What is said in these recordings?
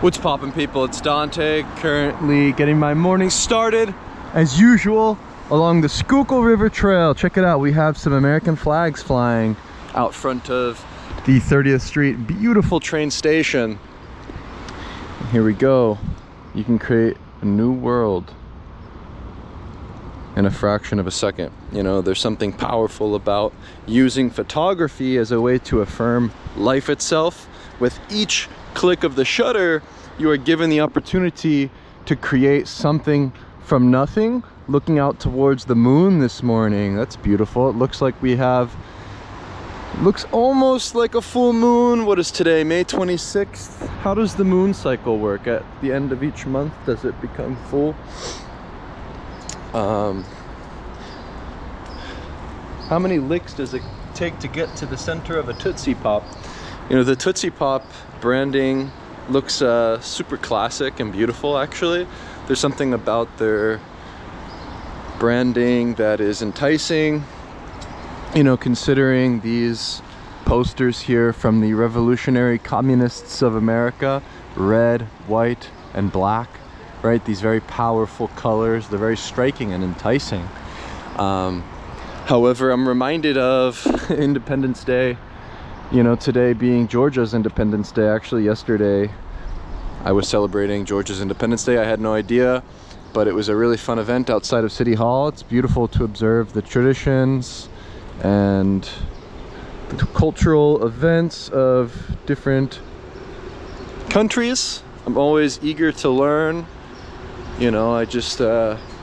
What's poppin', people? It's Dante, currently getting my morning started as usual along the Schuylkill River Trail. Check it out, we have some American flags flying out front of the 30th Street beautiful train station. And here we go. You can create a new world in a fraction of a second. You know, there's something powerful about using photography as a way to affirm life itself. With each click of the shutter, you are given the opportunity to create something from nothing. Looking out towards the moon this morning, that's beautiful. It looks like we have, looks almost like a full moon. What is today, May 26th? How does the moon cycle work? At the end of each month, does it become full? How many licks does it take to get to the center of a Tootsie Pop? You know, the Tootsie Pop branding looks super classic and beautiful, actually. There's something about their branding that is enticing. You know, considering these posters here from the Revolutionary Communists of America, red, white, and black, right? These very powerful colors, they're very striking and enticing. However, I'm reminded of Independence Day. You know, today being Georgia's Independence Day. Actually, yesterday I was celebrating Georgia's Independence Day. I had no idea, but it was a really fun event outside of City Hall. It's beautiful to observe the traditions and the cultural events of different countries. I'm always eager to learn. You know, I just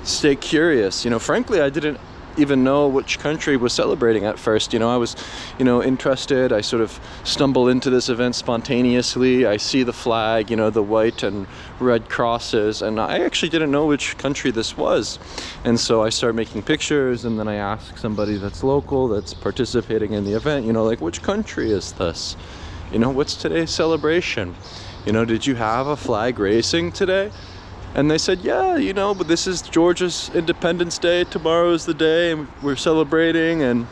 stay curious. You know, frankly, I didn't even know which country was celebrating at first. You know, I was, you know, interested. I sort of stumble into this event spontaneously. I see the flag, you know, the white and red crosses, and I actually didn't know which country this was. And so I start making pictures, and then I ask somebody that's local, that's participating in the event, you know, like, which country is this? You know, what's today's celebration? You know, did you have a flag raising today? And they said, yeah, you know, but this is Georgia's Independence Day. Tomorrow is the day, and we're celebrating, and,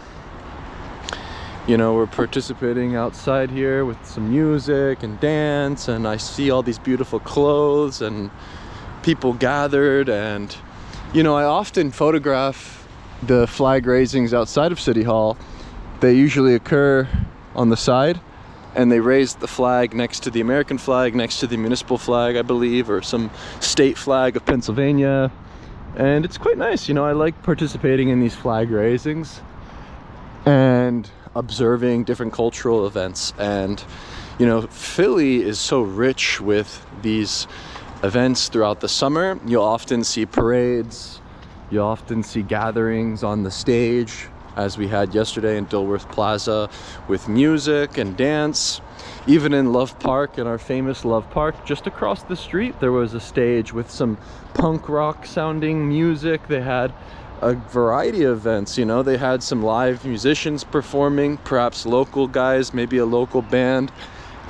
you know, we're participating outside here with some music and dance, and I see all these beautiful clothes and people gathered. And, you know, I often photograph the flag raisings outside of City Hall. They usually occur on the side, and they raised the flag next to the American flag, next to the municipal flag, I believe, or some state flag of Pennsylvania. And it's quite nice. You know, I like participating in these flag raisings and observing different cultural events. And, you know, Philly is so rich with these events throughout the summer. You'll often see parades, you'll often see gatherings on the stage, as we had yesterday in Dilworth Plaza, with music and dance. Even in Love Park, in our famous Love Park, just across the street, there was a stage with some punk rock sounding music. They had a variety of events, you know. They had some live musicians performing, perhaps local guys, maybe a local band,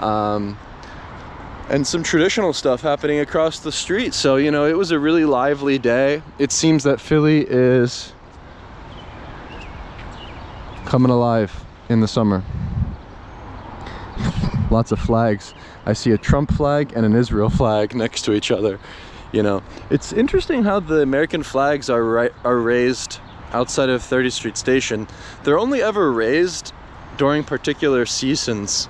and some traditional stuff happening across the street. So, you know, it was a really lively day. It seems that Philly is coming alive in the summer. Lots of flags. I see a Trump flag and an Israel flag next to each other. You know, it's interesting how the American flags are raised outside of 30th Street Station. They're only ever raised during particular seasons.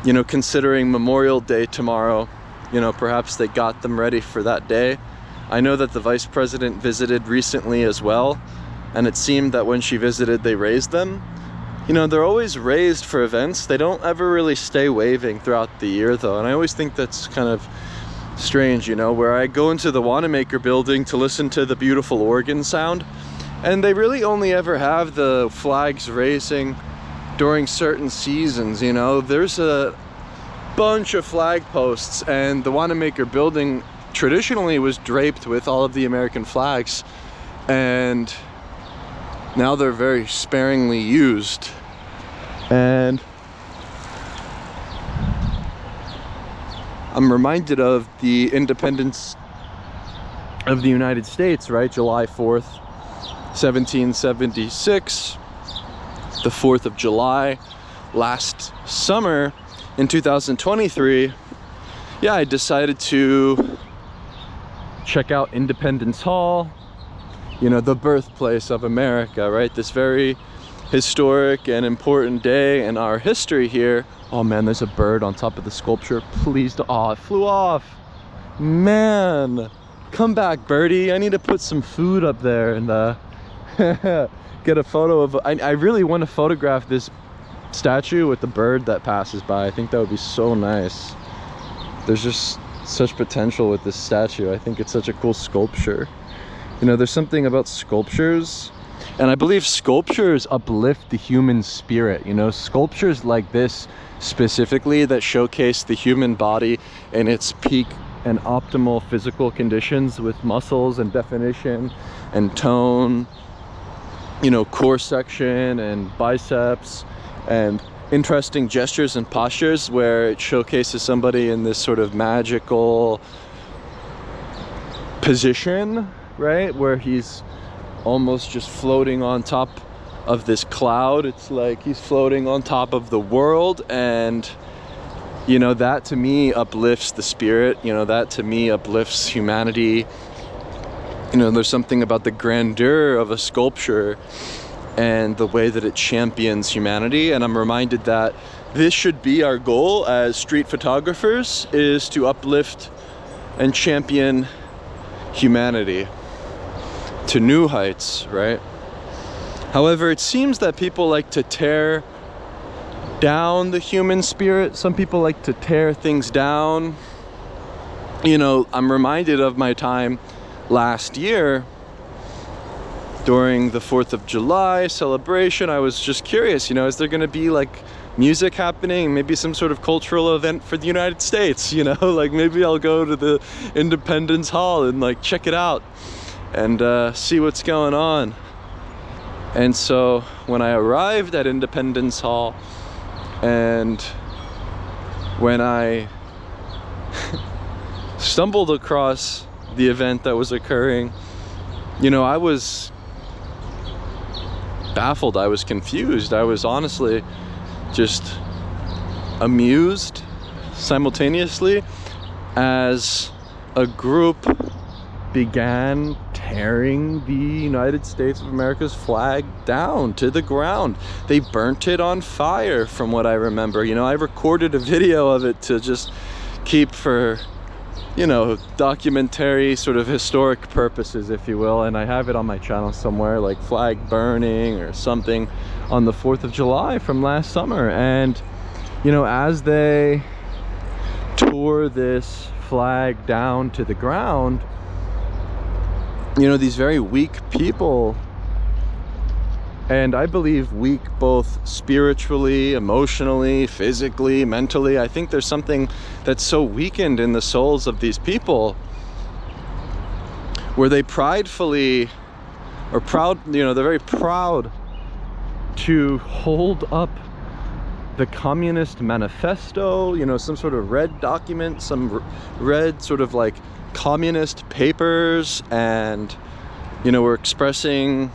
You know, considering Memorial Day tomorrow, you know, perhaps they got them ready for that day. I know that the Vice President visited recently as well, and it seemed that when she visited, they raised them. You know, they're always raised for events. They don't ever really stay waving throughout the year, though. And I always think that's kind of strange, you know, where I go into the Wanamaker building to listen to the beautiful organ sound, and they really only ever have the flags raising during certain seasons, you know. There's a bunch of flag posts, and the Wanamaker building traditionally was draped with all of the American flags, and now they're very sparingly used. And I'm reminded of the independence of the United States, right? July 4th, 1776, the 4th of July. Last summer in 2023, yeah, I decided to check out Independence Hall, you know, the birthplace of America, right? This very historic and important day in our history here. Oh man, there's a bird on top of the sculpture. Please don't. Oh, it flew off. Man, come back, birdie. I need to put some food up there and get a photo of. I really want to photograph this statue with the bird that passes by. I think that would be so nice. There's just such potential with this statue. I think it's such a cool sculpture. You know, there's something about sculptures, and I believe sculptures uplift the human spirit. You know, sculptures like this specifically that showcase the human body in its peak and optimal physical conditions with muscles and definition and tone, you know, core section and biceps and interesting gestures and postures where it showcases somebody in this sort of magical position, right? Where he's almost just floating on top of this cloud. It's like he's floating on top of the world, and you know, that to me uplifts the spirit. You know, that to me uplifts humanity. You know, there's something about the grandeur of a sculpture and the way that it champions humanity, and I'm reminded that this should be our goal as street photographers, is to uplift and champion humanity to new heights, right? However, it seems that people like to tear down the human spirit. Some people like to tear things down. You know, I'm reminded of my time last year during the 4th of July celebration. I was just curious, you know, is there going to be like music happening, maybe some sort of cultural event for the United States, you know, like maybe I'll go to the Independence Hall and like check it out and see what's going on. And so when I arrived at Independence Hall and when I stumbled across the event that was occurring, you know, I was baffled, I was confused, I was honestly just amused simultaneously as a group began tearing the United States of America's flag down to the ground. They burnt it on fire, from what I remember. You know, I recorded a video of it to just keep for, you know, documentary sort of historic purposes, if you will, and I have it on my channel somewhere, like flag burning or something on the 4th of July from last summer. And you know, as they tore this flag down to the ground, you know, these very weak people, and I believe weak both spiritually, emotionally, physically, mentally. I think there's something that's so weakened in the souls of these people where they pridefully, or proud, you know, they're very proud to hold up the Communist Manifesto, you know, some sort of red document, some red sort of like communist papers, and you know, we're expressing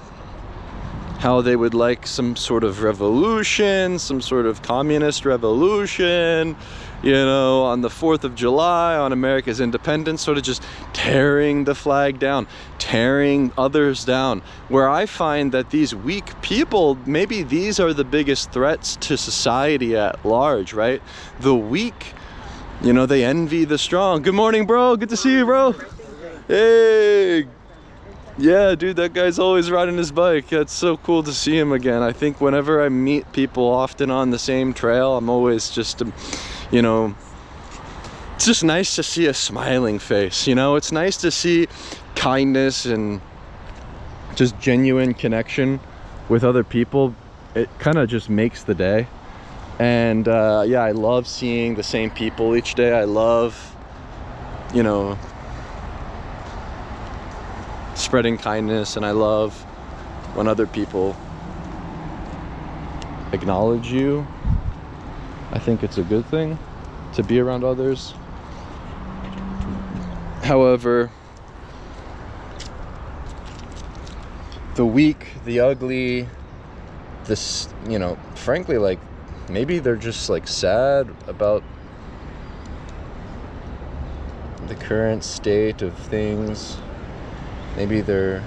how they would like some sort of revolution, some sort of communist revolution, you know, on the 4th of July, on America's independence, sort of just tearing the flag down, tearing others down. Where I find that these weak people, maybe these are the biggest threats to society at large, right? The weak, you know, they envy the strong. Good morning, bro. Good to see you, bro. Hey. Yeah, dude, that guy's always riding his bike. It's so cool to see him again. I think whenever I meet people often on the same trail, I'm always just, you know, it's just nice to see a smiling face, you know? It's nice to see kindness and just genuine connection with other people. It kind of just makes the day. And yeah, I love seeing the same people each day. I love, you know, spreading kindness, and I love when other people acknowledge you. I think it's a good thing to be around others. However, the weak, the ugly, this, you know, frankly, like maybe they're just like sad about the current state of things. Maybe they're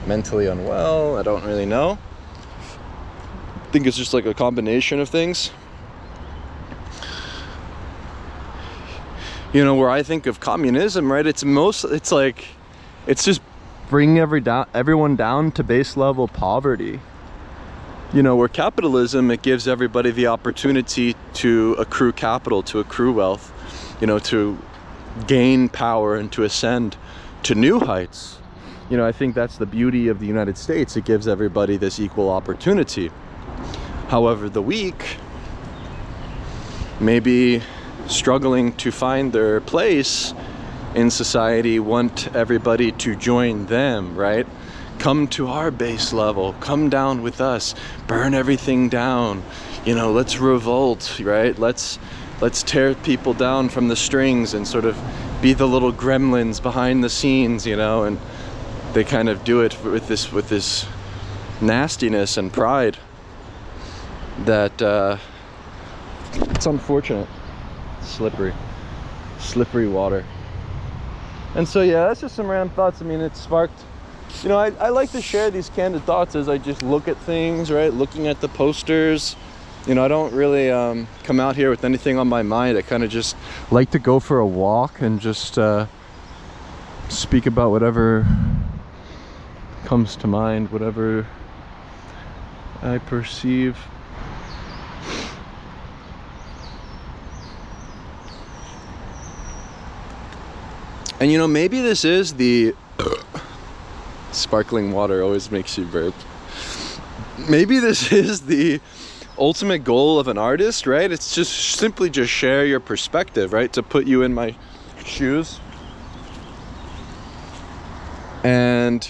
mentally unwell. I don't really know. I think it's just like a combination of things. You know, where I think of communism, right? It's just bringing everyone down to base level poverty. You know, where capitalism, it gives everybody the opportunity to accrue capital, to accrue wealth, you know, to gain power and to ascend to new heights. You know, I think that's the beauty of the United States. It gives everybody this equal opportunity. However, the weak, maybe struggling to find their place in society, want everybody to join them, right? Come to our base level, come down with us, burn everything down, you know, let's revolt, right? Let's tear people down from the strings and sort of be the little gremlins behind the scenes, you know, and they kind of do it with this nastiness and pride that it's unfortunate. Slippery water. And so yeah, that's just some random thoughts. I mean, it sparked, you know, I like to share these candid thoughts as I just look at things, right? Looking at the posters. You know, I don't really come out here with anything on my mind. I kind of just like to go for a walk and just speak about whatever comes to mind, whatever I perceive. And you know, maybe this is the sparkling water always makes you burp. Maybe this is the ultimate goal of an artist, right? It's just simply just share your perspective, right? To put you in my shoes. And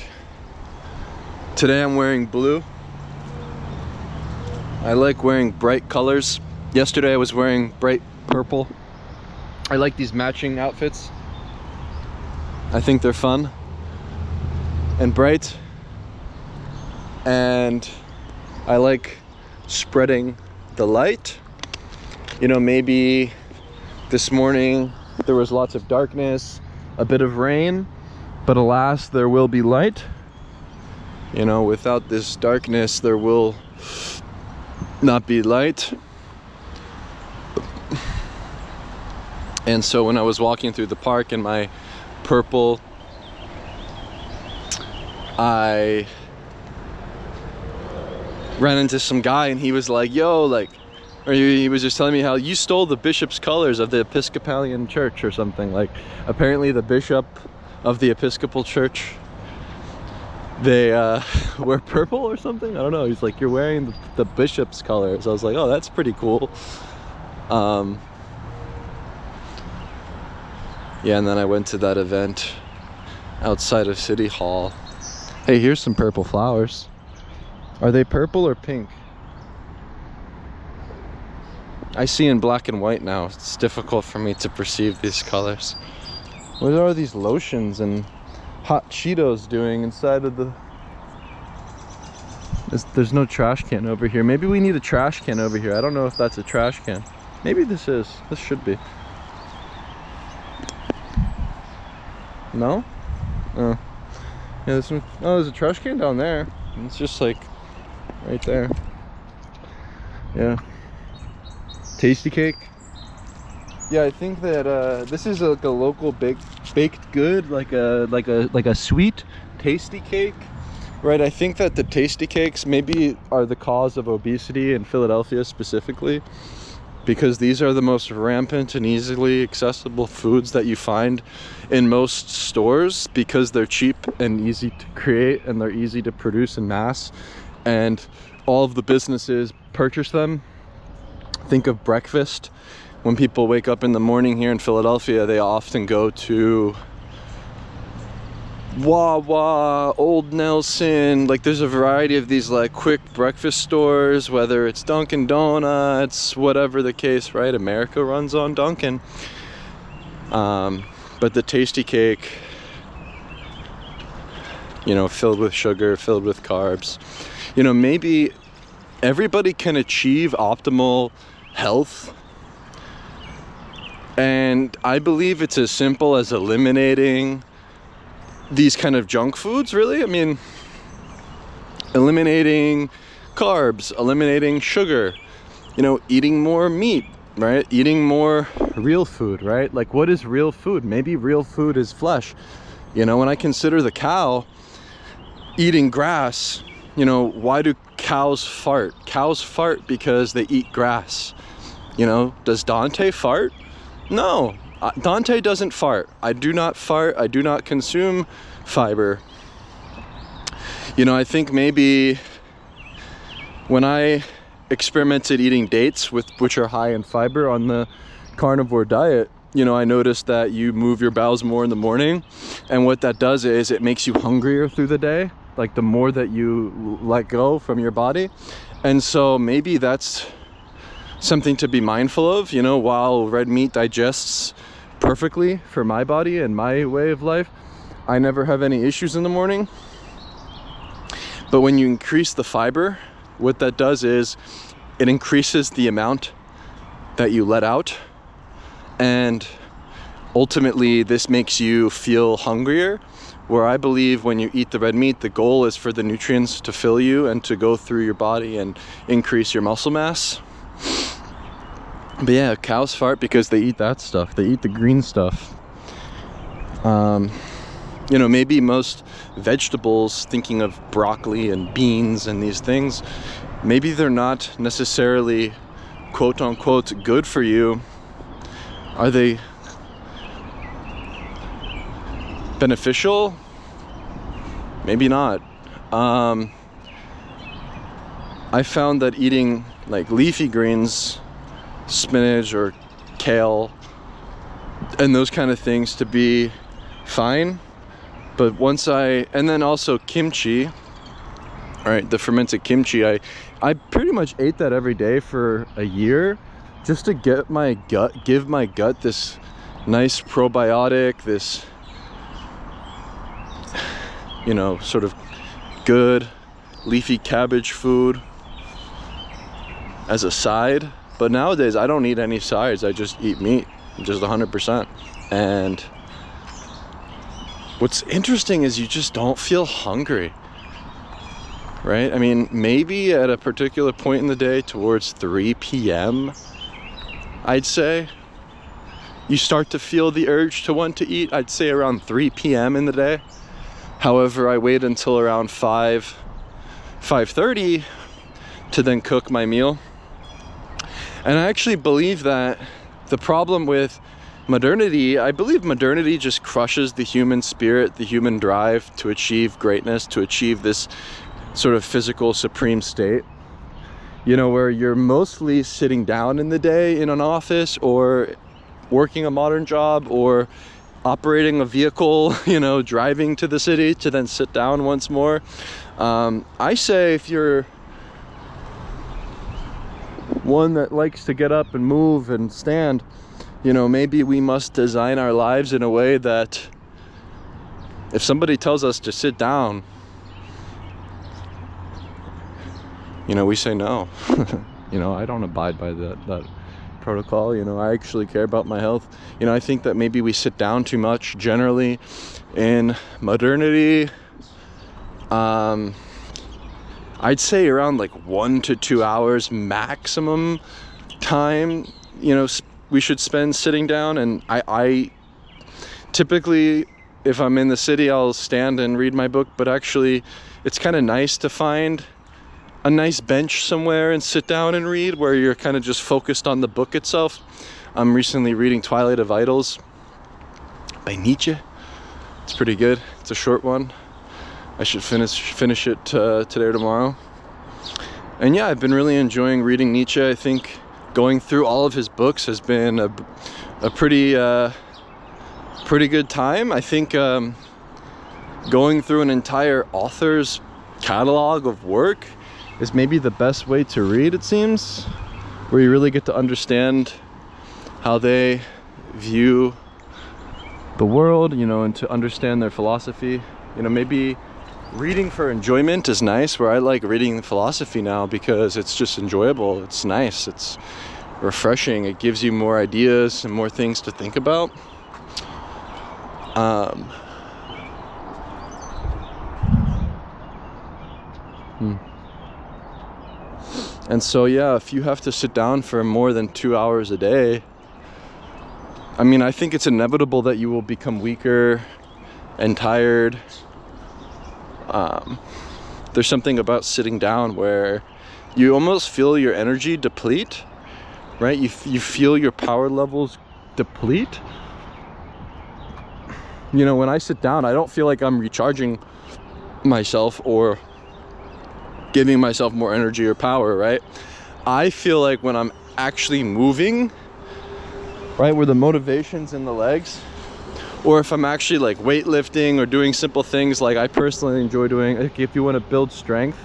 today I'm wearing blue. I like wearing bright colors. Yesterday I was wearing bright purple. I like these matching outfits. I think they're fun and bright, and I like spreading the light. You know, maybe this morning there was lots of darkness, a bit of rain, but alas, there will be light. You know, without this darkness, there will not be light. And so when I was walking through the park in my purple, I ran into some guy and he was like, yo, like, or he was just telling me how you stole the bishop's colors of the Episcopalian church or something. Like, apparently the bishop of the Episcopal church, they wear purple or something. I don't know. He's like, you're wearing the bishop's colors. I was like, oh, that's pretty cool. Yeah, and then I went to that event outside of City Hall. Hey, here's some purple flowers. Are they purple or pink? I see in black and white now. It's difficult for me to perceive these colors. What are these lotions and hot Cheetos doing inside of the... There's no trash can over here. Maybe we need a trash can over here. I don't know if that's a trash can. Maybe this is. This should be. No? Oh. Yeah, there's a trash can down there. It's just like right there. Yeah. Tasty cake. Yeah, I think that this is like a local baked good, like a sweet tasty cake, right? I think that the tasty cakes maybe are the cause of obesity in Philadelphia specifically, because these are the most rampant and easily accessible foods that you find in most stores, because they're cheap and easy to create and they're easy to produce in mass, and all of the businesses purchase them. Think of breakfast. When people wake up in the morning here in Philadelphia, they often go to Wawa, Old Nelson. Like, there's a variety of these like quick breakfast stores, whether it's Dunkin' Donuts, whatever the case, right? America runs on Dunkin'. But the tasty cake, you know, filled with sugar, filled with carbs. You know, maybe everybody can achieve optimal health And I believe it's as simple as eliminating these kind of junk foods, really. I mean, eliminating carbs, eliminating sugar, you know, eating more meat, right? Eating more real food, right? Like, what is real food? Maybe real food is flesh. You know, when I consider the cow eating grass, you know, why do cows fart? Cows fart because they eat grass. You know, does Dante fart? No, Dante doesn't fart. I do not fart. I do not consume fiber. You know, I think maybe when I experimented eating dates, which are high in fiber on the carnivore diet, you know, I noticed that you move your bowels more in the morning, and what that does is it makes you hungrier through the day, like the more that you let go from your body. And so maybe that's something to be mindful of. You know, while red meat digests perfectly for my body and my way of life, I never have any issues in the morning. But when you increase the fiber, what that does is it increases the amount that you let out, and ultimately this makes you feel hungrier, where I believe when you eat the red meat, the goal is for the nutrients to fill you and to go through your body and increase your muscle mass. But yeah, cows fart because they eat that stuff. They eat the green stuff. You know, maybe most vegetables, thinking of broccoli and beans and these things, maybe they're not necessarily quote unquote good for you. Are they beneficial? Maybe not. I found that eating like leafy greens, spinach or kale and those kind of things to be fine. But and then also kimchi, all right, the fermented kimchi, I pretty much ate that every day for a year, just to give my gut this nice probiotic, this, you know, sort of good leafy cabbage food as a side. But nowadays I don't eat any sides. I just eat meat, just 100%. And what's interesting is you just don't feel hungry, right? I mean, maybe at a particular point in the day towards 3 p.m., I'd say, you start to feel the urge to want to eat. I'd say around 3 p.m. in the day. However, I wait until around 5:30 to then cook my meal. And I actually believe that the problem with modernity, I believe modernity just crushes the human spirit, the human drive to achieve greatness, to achieve this sort of physical supreme state. You know, where you're mostly sitting down in the day in an office or working a modern job or operating a vehicle, you know, driving to the city to then sit down once more. I say if you're one that likes to get up and move and stand, you know, maybe we must design our lives in a way that if somebody tells us to sit down, you know, we say no. You know, I don't abide by that protocol. You know, I actually care about my health. You know, I think that maybe we sit down too much generally in modernity. I'd say around like 1 to 2 hours maximum time, you know, we should spend sitting down. And I typically, if I'm in the city, I'll stand and read my book, but actually it's kind of nice to find a nice bench somewhere and sit down and read, where you're kind of just focused on the book itself. I'm recently reading Twilight of Idols by Nietzsche. It's pretty good. It's a short one. I should finish it today or tomorrow. And yeah, I've been really enjoying reading Nietzsche. I think going through all of his books has been a pretty good time. I think going through an entire author's catalog of work is maybe the best way to read, it seems, where you really get to understand how they view the world, you know, and to understand their philosophy. You know, maybe reading for enjoyment is nice, where I like reading philosophy now because it's just enjoyable. It's nice. It's refreshing. It gives you more ideas and more things to think about. And so, yeah, if you have to sit down for more than 2 hours a day, I mean, I think it's inevitable that you will become weaker and tired. There's something about sitting down where you almost feel your energy deplete, right? You feel your power levels deplete. You know, when I sit down, I don't feel like I'm recharging myself or giving myself more energy or power, right? I feel like when I'm actually moving, right, where the motivation's in the legs, or if I'm actually like weightlifting or doing simple things like I personally enjoy doing, like if you want to build strength,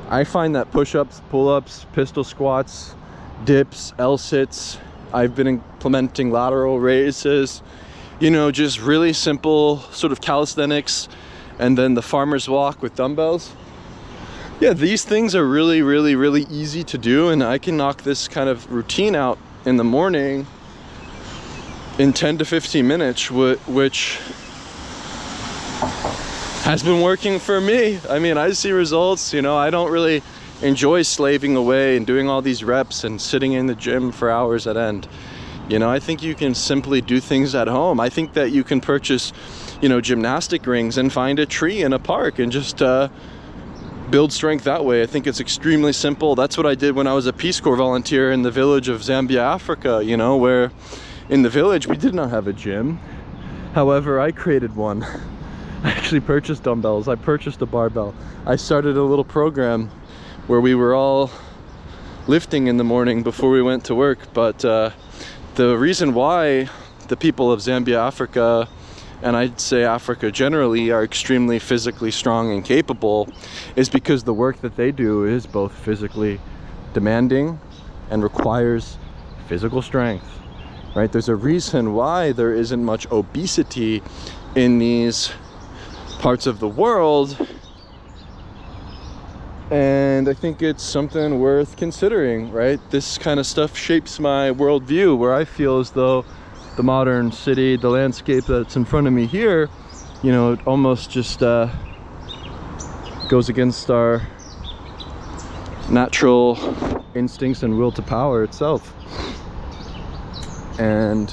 I find that push-ups, pull-ups, pistol squats, dips, L-sits, I've been implementing lateral raises, you know, just really simple sort of calisthenics, and then the farmer's walk with dumbbells. Yeah, these things are really, really, really easy to do, and I can knock this kind of routine out in the morning in 10 to 15 minutes, which has been working for me. I mean, I see results, you know. I don't really enjoy slaving away and doing all these reps and sitting in the gym for hours at end. You know, I think you can simply do things at home. I think that you can purchase, you know, gymnastic rings and find a tree in a park and just build strength that way. I think it's extremely simple. That's what I did when I was a Peace Corps volunteer in the village of Zambia, Africa, you know, where in the village we did not have a gym. However, I created one. I actually purchased dumbbells. I purchased a barbell. I started a little program where we were all lifting in the morning before we went to work. But the reason why the people of Zambia, Africa, and I'd say Africa generally, are extremely physically strong and capable is because the work that they do is both physically demanding and requires physical strength, right? There's a reason why there isn't much obesity in these parts of the world, and I think it's something worth considering, right? This kind of stuff shapes my worldview, where I feel as though the modern city, the landscape that's in front of me here, you know, it almost just goes against our natural instincts and will to power itself. And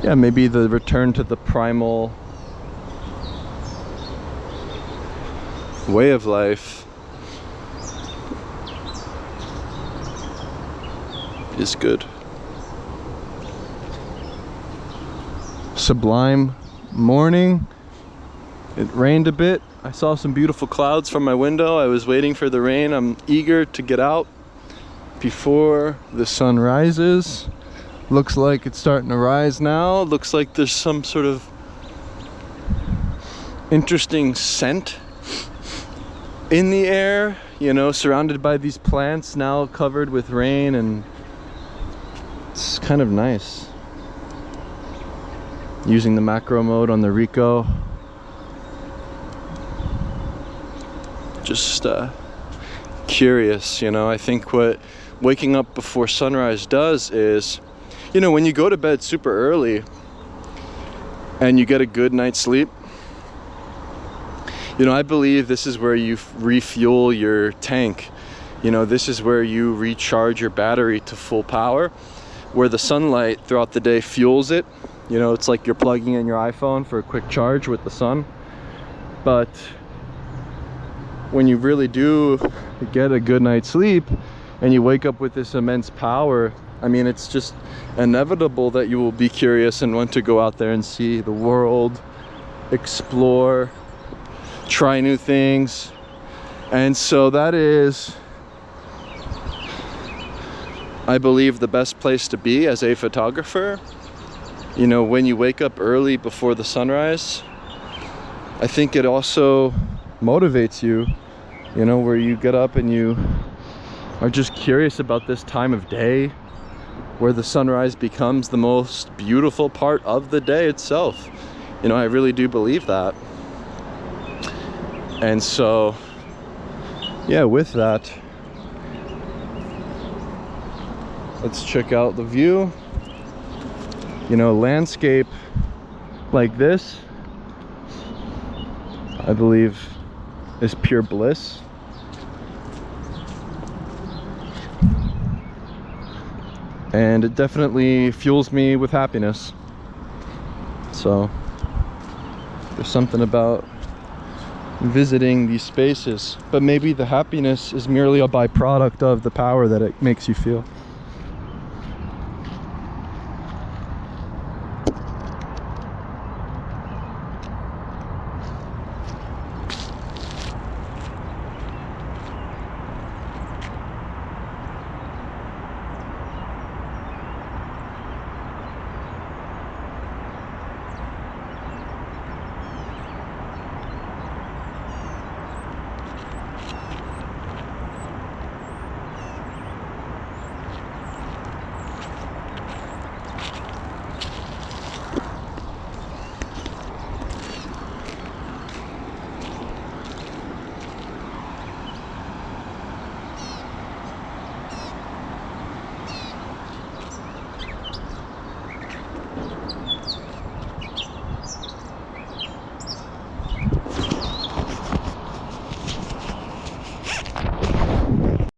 yeah, maybe the return to the primal way of life is good. Sublime morning. It rained a bit. I saw some beautiful clouds from my window. I was waiting for the rain. I'm eager to get out before the sun rises. Looks like it's starting to rise now. Looks like there's some sort of interesting scent in the air, you know, surrounded by these plants now covered with rain, and it's kind of nice. Using the macro mode on the Ricoh. Just curious, you know. I think what waking up before sunrise does is, you know, when you go to bed super early and you get a good night's sleep, you know, I believe this is where you refuel your tank. You know, this is where you recharge your battery to full power, where the sunlight throughout the day fuels it. You know, it's like you're plugging in your iPhone for a quick charge with the sun. But when you really do get a good night's sleep and you wake up with this immense power, I mean, it's just inevitable that you will be curious and want to go out there and see the world, explore, try new things. And so that is, I believe, the best place to be as a photographer. You know, when you wake up early before the sunrise, I think it also motivates you, you know, where you get up and you are just curious about this time of day, where the sunrise becomes the most beautiful part of the day itself. You know, I really do believe that. And so, yeah, with that, Let's check out the view. You know, landscape like this, I believe, is pure bliss. And it definitely fuels me with happiness. So there's something about visiting these spaces, but maybe the happiness is merely a byproduct of the power that it makes you feel.